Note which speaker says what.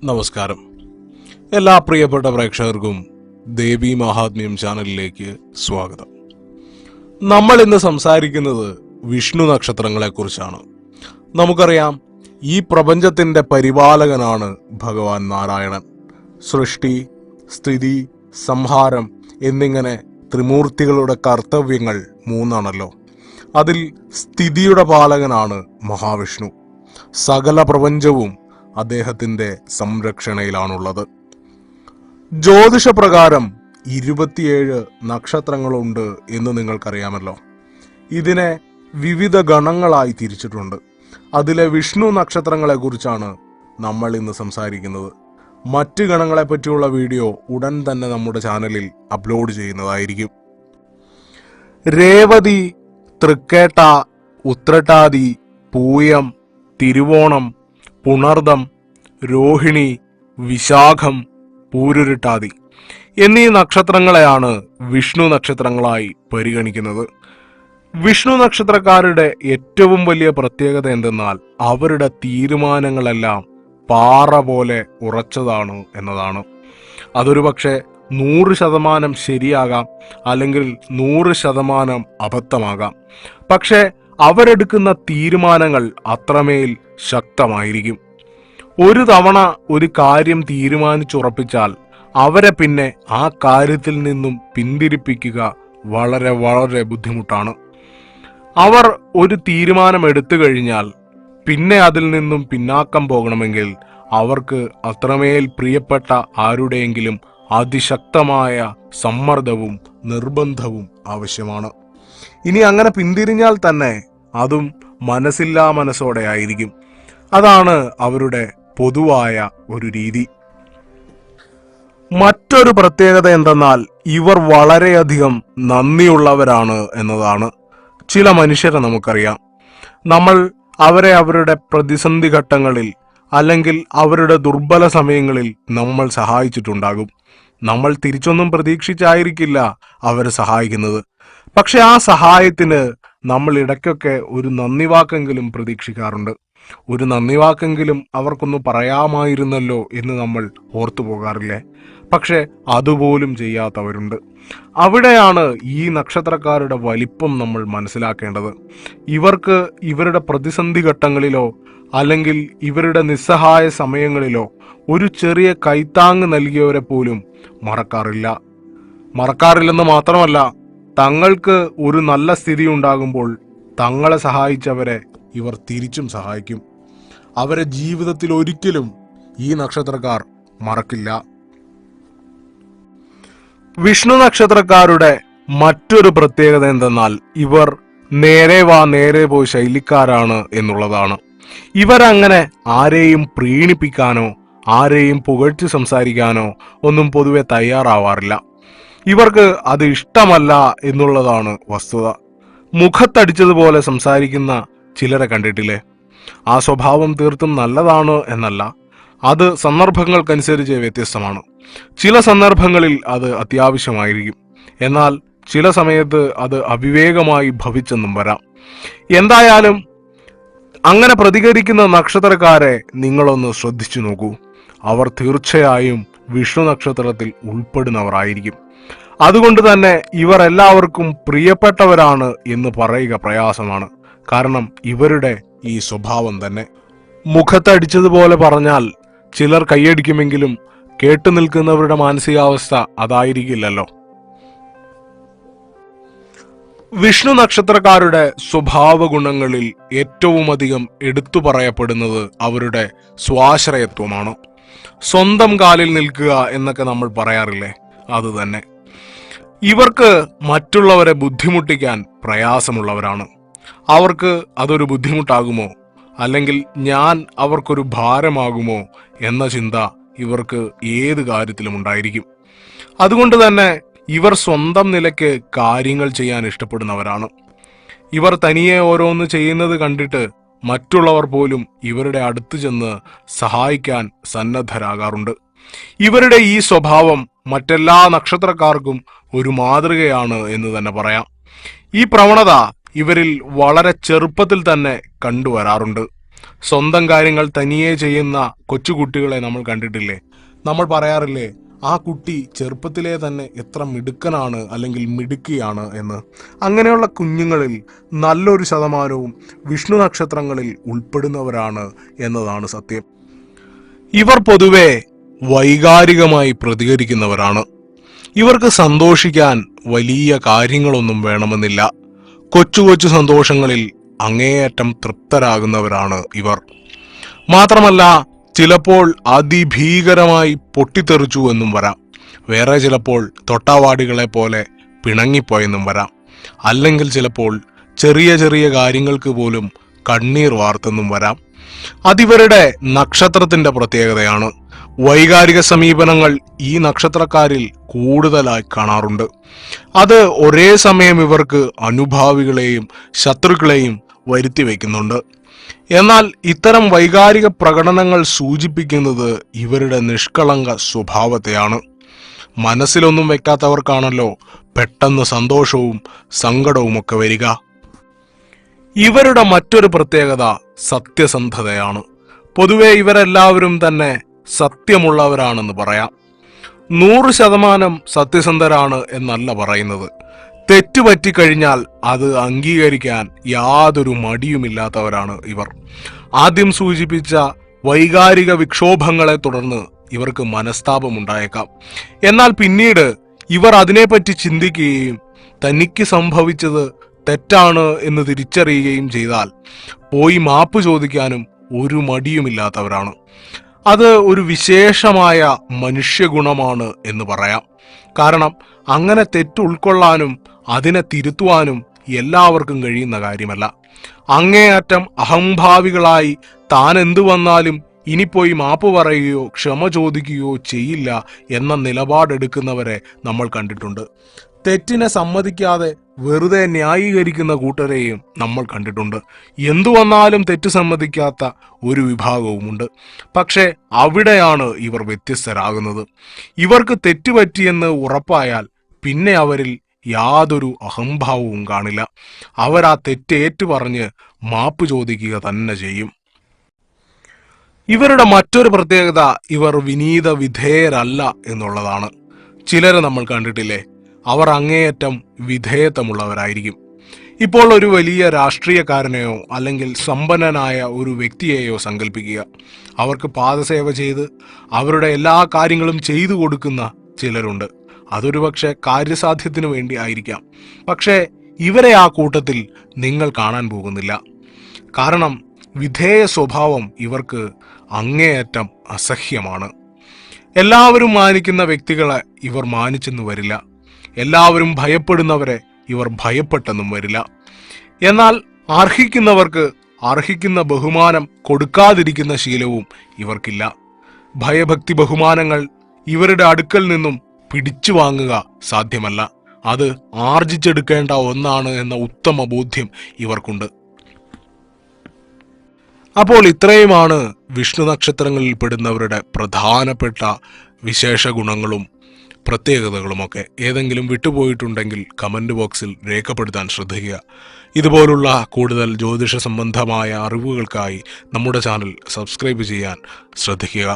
Speaker 1: നമസ്കാരം. എല്ലാ പ്രിയപ്പെട്ട പ്രേക്ഷകർക്കും ദേവി മഹാത്മ്യം ചാനലിലേക്ക് സ്വാഗതം. നമ്മൾ ഇന്ന് സംസാരിക്കുന്നത് വിഷ്ണു നക്ഷത്രങ്ങളെ കുറിച്ചാണ്. നമുക്കറിയാം, ഈ പ്രപഞ്ചത്തിന്റെ പരിപാലകനാണ് ഭഗവാൻ നാരായണൻ. സൃഷ്ടി, സ്ഥിതി, സംഹാരം എന്നിങ്ങനെ ത്രിമൂർത്തികളുടെ കർത്തവ്യങ്ങൾ മൂന്നാണല്ലോ. അതിൽ സ്ഥിതിയുടെ പാലകനാണ് മഹാവിഷ്ണു. സകല പ്രപഞ്ചവും അദ്ദേഹത്തിന്റെ സംരക്ഷണയിലാണുള്ളത്. ജ്യോതിഷപ്രകാരം 27 നക്ഷത്രങ്ങളുണ്ട് എന്ന് നിങ്ങൾക്കറിയാമല്ലോ. ഇതിനെ വിവിധ ഗണങ്ങളായി തിരിച്ചിട്ടുണ്ട്. അതിലെ വിഷ്ണു നക്ഷത്രങ്ങളെ കുറിച്ചാണ് നമ്മൾ ഇന്ന് സംസാരിക്കുന്നത്. മറ്റ് ഗണങ്ങളെ പറ്റിയുള്ള വീഡിയോ ഉടൻ തന്നെ നമ്മുടെ ചാനലിൽ അപ്ലോഡ് ചെയ്യുന്നതായിരിക്കും. രേവതി, തൃക്കേട്ട, ഉത്രട്ടാതി, പൂയം, തിരുവോണം, പുണർദം, രോഹിണി, വിശാഖം, പൂരുരുട്ടാതി എന്നീ നക്ഷത്രങ്ങളെയാണ് വിഷ്ണു നക്ഷത്രങ്ങളായി പരിഗണിക്കുന്നത്. വിഷ്ണു നക്ഷത്രക്കാരുടെ ഏറ്റവും വലിയ പ്രത്യേകത എന്തെന്നാൽ അവരുടെ തീരുമാനങ്ങളെല്ലാം പാറ പോലെ ഉറച്ചതാണ് എന്നതാണ്. അതൊരു പക്ഷേ 100% ശരിയാകാം, അല്ലെങ്കിൽ 100% അബദ്ധമാകാം. പക്ഷേ അവരെടുക്കുന്ന തീരുമാനങ്ങൾ അത്രമേൽ ശക്തമായിരിക്കും. ഒരു തവണ ഒരു കാര്യം തീരുമാനിച്ചുറപ്പിച്ചാൽ അവരെ പിന്നെ ആ കാര്യത്തിൽ നിന്നും പിന്തിരിപ്പിക്കുക വളരെ വളരെ ബുദ്ധിമുട്ടാണ്. അവർ ഒരു തീരുമാനം എടുത്തു കഴിഞ്ഞാൽ പിന്നെ അതിൽ നിന്നും പിന്നാക്കം പോകണമെങ്കിൽ അവർക്ക് അത്രമേൽ പ്രിയപ്പെട്ട ആരുടെയെങ്കിലും അതിശക്തമായ സമ്മർദ്ദവും നിർബന്ധവും ആവശ്യമാണ്. ഇനി അങ്ങനെ പിന്തിരിഞ്ഞാൽ തന്നെ അതും മനസ്സില്ലാ മനസ്സോടെ ആയിരിക്കും. അതാണ് അവരുടെ പൊതുവായ ഒരു രീതി. മറ്റൊരു പ്രത്യേകത എന്തെന്നാൽ ഇവർ വളരെയധികം നന്ദിയുള്ളവരാണ് എന്നതാണ്. ചില മനുഷ്യരെ നമുക്കറിയാം. നമ്മൾ അവരെ അവരുടെ പ്രതിസന്ധി ഘട്ടങ്ങളിൽ അല്ലെങ്കിൽ അവരുടെ ദുർബല സമയങ്ങളിൽ നമ്മൾ സഹായിച്ചിട്ടുണ്ടാകും. നമ്മൾ തിരിച്ചൊന്നും പ്രതീക്ഷിച്ചായിരിക്കില്ല അവർ സഹായിക്കുന്നത്. പക്ഷെ ആ സഹായത്തിന് നമ്മൾ ഇടയ്ക്കൊക്കെ ഒരു നന്ദി വാക്കെങ്കിലും പ്രതീക്ഷിക്കാറുണ്ട്. ഒരു നന്ദി വാക്കെങ്കിലും അവർക്കൊന്ന് പറയാമായിരുന്നല്ലോ എന്ന് നമ്മൾ ഓർത്തു പോകാറില്ലേ? പക്ഷെ അതുപോലും ചെയ്യാത്തവരുണ്ട്. അവിടെയാണ് ഈ നക്ഷത്രക്കാരുടെ വലിപ്പം നമ്മൾ മനസ്സിലാക്കേണ്ടത്. ഇവർക്ക് ഇവരുടെ പ്രതിസന്ധി ഘട്ടങ്ങളിലോ അല്ലെങ്കിൽ ഇവരുടെ നിസ്സഹായ സമയങ്ങളിലോ ഒരു ചെറിയ കൈത്താങ് നൽകിയവരെ പോലും മറക്കാറില്ലെന്ന് മാത്രമല്ല, തങ്ങൾക്ക് ഒരു നല്ല സ്ഥിതി ഉണ്ടാകുമ്പോൾ തങ്ങളെ സഹായിച്ചവരെ ഇവർ തിരിച്ചും സഹായിക്കും. അവരെ ജീവിതത്തിൽ ഒരിക്കലും ഈ നക്ഷത്രക്കാർ മറക്കില്ല. വിഷ്ണു നക്ഷത്രക്കാരുടെ മറ്റൊരു പ്രത്യേകത എന്തെന്നാൽ ഇവർ നേരെ വാ നേരെ പോയി ശൈലിക്കാരാണ് എന്നുള്ളതാണ്. ഇവരങ്ങനെ ആരെയും പ്രീണിപ്പിക്കാനോ ആരെയും പുകഴ്ത്തി സംസാരിക്കാനോ ഒന്നും പൊതുവെ തയ്യാറാവാറില്ല. ഇവർക്ക് അത് ഇഷ്ടമല്ല എന്നുള്ളതാണ് വസ്തുത. മുഖത്തടിച്ചതുപോലെ സംസാരിക്കുന്ന ചിലരെ കണ്ടിട്ടില്ലേ? ആ സ്വഭാവം തീർത്തും നല്ലതാണ് എന്നല്ല, അത് സന്ദർഭങ്ങൾക്കനുസരിച്ച് വ്യത്യസ്തമാണ്. ചില സന്ദർഭങ്ങളിൽ അത് അത്യാവശ്യമായിരിക്കും, എന്നാൽ ചില സമയത്ത് അത് അവിവേകമായി ഭവിച്ചെന്നും വരാം. എന്തായാലും അങ്ങനെ പ്രതികരിക്കുന്ന നക്ഷത്രക്കാരെ നിങ്ങളൊന്ന് ശ്രദ്ധിച്ചു നോക്കൂ. അവർ തീർച്ചയായും വിഷ്ണു നക്ഷത്രത്തിൽ ഉൾപ്പെടുന്നവരായിരിക്കും. അതുകൊണ്ട് തന്നെ ഇവർ എല്ലാവർക്കും പ്രിയപ്പെട്ടവരാണ് എന്ന് പറയുക പ്രയാസമാണ്. കാരണം ഇവരുടെ ഈ സ്വഭാവം തന്നെ. മുഖത്തടിച്ചതുപോലെ പറഞ്ഞാൽ ചിലർ കൈയടിക്കുമെങ്കിലും കേട്ടു നിൽക്കുന്നവരുടെ മാനസികാവസ്ഥ അതായിരിക്കില്ലല്ലോ. വിഷ്ണു നക്ഷത്രക്കാരുടെ സ്വഭാവ ഗുണങ്ങളിൽ ഏറ്റവും അധികം എടുത്തു പറയപ്പെടുന്നത് അവരുടെ സ്വാശ്രയത്വമാണ്. സ്വന്തം കാലിൽ നിൽക്കുക എന്നൊക്കെ നമ്മൾ പറയാറില്ലേ, അത് തന്നെ. ഇവർക്ക് മറ്റുള്ളവരെ ബുദ്ധിമുട്ടിക്കാൻ പ്രയാസമുള്ളവരാണ്. അവർക്ക് അതൊരു ബുദ്ധിമുട്ടാകുമോ, അല്ലെങ്കിൽ ഞാൻ അവർക്കൊരു ഭാരമാകുമോ എന്ന ചിന്ത ഇവർക്ക് ഏത് കാര്യത്തിലും ഉണ്ടായിരിക്കും. അതുകൊണ്ട് തന്നെ ഇവർ സ്വന്തം നിലയ്ക്ക് കാര്യങ്ങൾ ചെയ്യാൻ ഇഷ്ടപ്പെടുന്നവരാണ്. ഇവർ തനിയെ ഓരോന്ന് ചെയ്യുന്നത് കണ്ടിട്ട് മറ്റുള്ളവർ പോലും ഇവരുടെ അടുത്ത് ചെന്ന് സഹായിക്കാൻ സന്നദ്ധരാകാറുണ്ട്. ഇവരുടെ ഈ സ്വഭാവം മറ്റെല്ലാ നക്ഷത്രക്കാർക്കും ഒരു മാതൃകയാണ് എന്ന് തന്നെ പറയാം. ഈ പ്രവണത ഇവരിൽ വളരെ ചെറുപ്പത്തിൽ തന്നെ കണ്ടുവരാറുണ്ട്. സ്വന്തം കാര്യങ്ങൾ തനിയെ ചെയ്യുന്ന കൊച്ചുകുട്ടികളെ നമ്മൾ കണ്ടിട്ടില്ലേ? നമ്മൾ പറയാറില്ലേ, ആ കുട്ടി ചെറുപ്പത്തിലെ തന്നെ എത്ര മിടുക്കനാണ് അല്ലെങ്കിൽ മിടുക്കിയാണ് എന്ന്. അങ്ങനെയുള്ള കുഞ്ഞുങ്ങളിൽ നല്ലൊരു ശതമാനവും വിഷ്ണു നക്ഷത്രങ്ങളിൽ ഉൾപ്പെടുന്നവരാണ് എന്നതാണ് സത്യം. ഇവർ പൊതുവെ വൈകാരികമായി പ്രതികരിക്കുന്നവരാണ്. ഇവർക്ക് സന്തോഷിക്കാൻ വലിയ കാര്യങ്ങളൊന്നും വേണമെന്നില്ല. കൊച്ചു കൊച്ചു സന്തോഷങ്ങളിൽ അങ്ങേയറ്റം തൃപ്തരാകുന്നവരാണ് ഇവർ. മാത്രമല്ല, ചിലപ്പോൾ അതിഭീകരമായി പൊട്ടിത്തെറിച്ചു എന്നും വരാം. വേറെ ചിലപ്പോൾ തൊട്ടാവാടികളെ പോലെ പിണങ്ങിപ്പോയെന്നും വരാം. അല്ലെങ്കിൽ ചിലപ്പോൾ ചെറിയ ചെറിയ കാര്യങ്ങൾക്ക് പോലും കണ്ണീർ വാർത്തെന്നും വരാം. അതിവരുടെ നക്ഷത്രത്തിന്റെ പ്രത്യേകതയാണ്. വൈകാരിക സമീപനങ്ങൾ ഈ നക്ഷത്രക്കാരിൽ കൂടുതലായി കാണാറുണ്ട്. അത് ഒരേ സമയം ഇവർക്ക് അനുഭാവികളെയും ശത്രുക്കളെയും വരുത്തി വയ്ക്കുന്നുണ്ട്. എന്നാൽ ഇത്തരം വൈകാരിക പ്രകടനങ്ങൾ സൂചിപ്പിക്കുന്നത് ഇവരുടെ നിഷ്കളങ്ക സ്വഭാവത്തെയാണ്. മനസ്സിലൊന്നും വെക്കാത്തവർക്കാണല്ലോ പെട്ടെന്ന് സന്തോഷവും സങ്കടവും ഒക്കെ വരിക. ഇവരുടെ മറ്റൊരു പ്രത്യേകത സത്യസന്ധതയാണ്. പൊതുവെ ഇവരെല്ലാവരും തന്നെ സത്യമുള്ളവരാണെന്ന് പറയാം. 100% സത്യസന്ധരാണ് എന്നല്ല പറയുന്നത്. തെറ്റുപറ്റിക്കഴിഞ്ഞാൽ അത് അംഗീകരിക്കാൻ യാതൊരു മടിയുമില്ലാത്തവരാണ് ഇവർ. ആദ്യം സൂചിപ്പിച്ച വൈകാരിക വിക്ഷോഭങ്ങളെ തുടർന്ന് ഇവർക്ക് മനസ്താപമുണ്ടായേക്കാം. എന്നാൽ പിന്നീട് ഇവർ അതിനെപ്പറ്റി ചിന്തിക്കുകയും തനിക്ക് സംഭവിച്ചത് തെറ്റാണ് എന്ന് തിരിച്ചറിയുകയും ചെയ്താൽ പോയി മാപ്പ് ചോദിക്കാനും ഒരു മടിയുമില്ലാത്തവരാണ്. അത് ഒരു വിശേഷമായ മനുഷ്യഗുണമാണ് എന്ന് പറയാം. കാരണം അങ്ങനെ തെറ്റ് ഉൾക്കൊള്ളാനും അതിനെ തിരുത്തുവാനും എല്ലാവർക്കും കഴിയുന്ന കാര്യമല്ല. അങ്ങേയറ്റം അഹംഭാവികളായി താൻ എന്തു വന്നാലും ഇനി പോയി മാപ്പ് പറയുകയോ ക്ഷമ ചോദിക്കുകയോ ചെയ്യില്ല എന്ന നിലപാടെടുക്കുന്നവരെ നമ്മൾ കണ്ടിട്ടുണ്ട്. തെറ്റിനെ സമ്മതിക്കാതെ വെറുതെ ന്യായീകരിക്കുന്ന കൂട്ടരെയും നമ്മൾ കണ്ടിട്ടുണ്ട്. എന്തു വന്നാലും തെറ്റ് സമ്മതിക്കാത്ത ഒരു വിഭാഗവുമുണ്ട്. പക്ഷേ അവിടെയാണ് ഇവർ വ്യത്യസ്തരാകുന്നത്. ഇവർക്ക് തെറ്റുപറ്റിയെന്ന് ഉറപ്പായാൽ പിന്നെ അവരിൽ യാതൊരു അഹംഭാവവും കാണില്ല. അവർ ആ തെറ്റേറ്റു പറഞ്ഞ് മാപ്പ് ചോദിക്കുക തന്നെ ചെയ്യും. ഇവരുടെ മറ്റൊരു പ്രത്യേകത ഇവർ വിനീത വിധേയരല്ല എന്നുള്ളതാണ്. ചിലരെ നമ്മൾ കണ്ടിട്ടില്ലേ, അവർ അങ്ങേയറ്റം വിധേയത്വമുള്ളവരായിരിക്കും. ഇപ്പോൾ ഒരു വലിയ രാഷ്ട്രീയക്കാരനെയോ അല്ലെങ്കിൽ സമ്പന്നനായ ഒരു വ്യക്തിയെയോ സങ്കല്പിക്കുക. അവർക്ക് പാദസേവ ചെയ്ത് അവരുടെ എല്ലാ കാര്യങ്ങളും ചെയ്തു കൊടുക്കുന്ന ചിലരുണ്ട്. അതൊരു പക്ഷെ കാര്യസാധ്യത്തിനു വേണ്ടി ആയിരിക്കാം. പക്ഷേ ഇവരെ ആ കൂട്ടത്തിൽ നിങ്ങൾ കാണാൻ പോകുന്നില്ല. കാരണം വിധേയ സ്വഭാവം ഇവർക്ക് അങ്ങേയറ്റം അസഹ്യമാണ്. എല്ലാവരും മാനിക്കുന്ന വ്യക്തികളെ ഇവർ മാനിച്ചെന്നു വരില്ല. എല്ലാവരും ഭയപ്പെടുന്നവരെ ഇവർ ഭയപ്പെട്ടെന്നും വരില്ല. എന്നാൽ അർഹിക്കുന്നവർക്ക് അർഹിക്കുന്ന ബഹുമാനം കൊടുക്കാതിരിക്കുന്ന ശീലവും ഇവർക്കില്ല. ഭയഭക്തി ബഹുമാനങ്ങൾ ഇവരുടെ അടുക്കൽ നിന്നും പിടിച്ചു വാങ്ങുക സാധ്യമല്ല. അത് ആർജിച്ചെടുക്കേണ്ട ഒന്നാണ് എന്ന ഉത്തമ ബോധ്യം ഇവർക്കുണ്ട്. അപ്പോൾ ഇത്രയുമാണ് വിഷ്ണു നക്ഷത്രങ്ങളിൽ പെടുന്നവരുടെ പ്രധാനപ്പെട്ട വിശേഷ ഗുണങ്ങളും പ്രത്യേകതകളുമൊക്കെ. ഏതെങ്കിലും വിട്ടുപോയിട്ടുണ്ടെങ്കിൽ കമന്റ് ബോക്സിൽ രേഖപ്പെടുത്താൻ ശ്രദ്ധിക്കുക. ഇതുപോലുള്ള കൂടുതൽ ജ്യോതിഷ സംബന്ധമായ അറിവുകൾക്കായി നമ്മുടെ ചാനൽ സബ്സ്ക്രൈബ് ചെയ്യാൻ ശ്രദ്ധിക്കുക.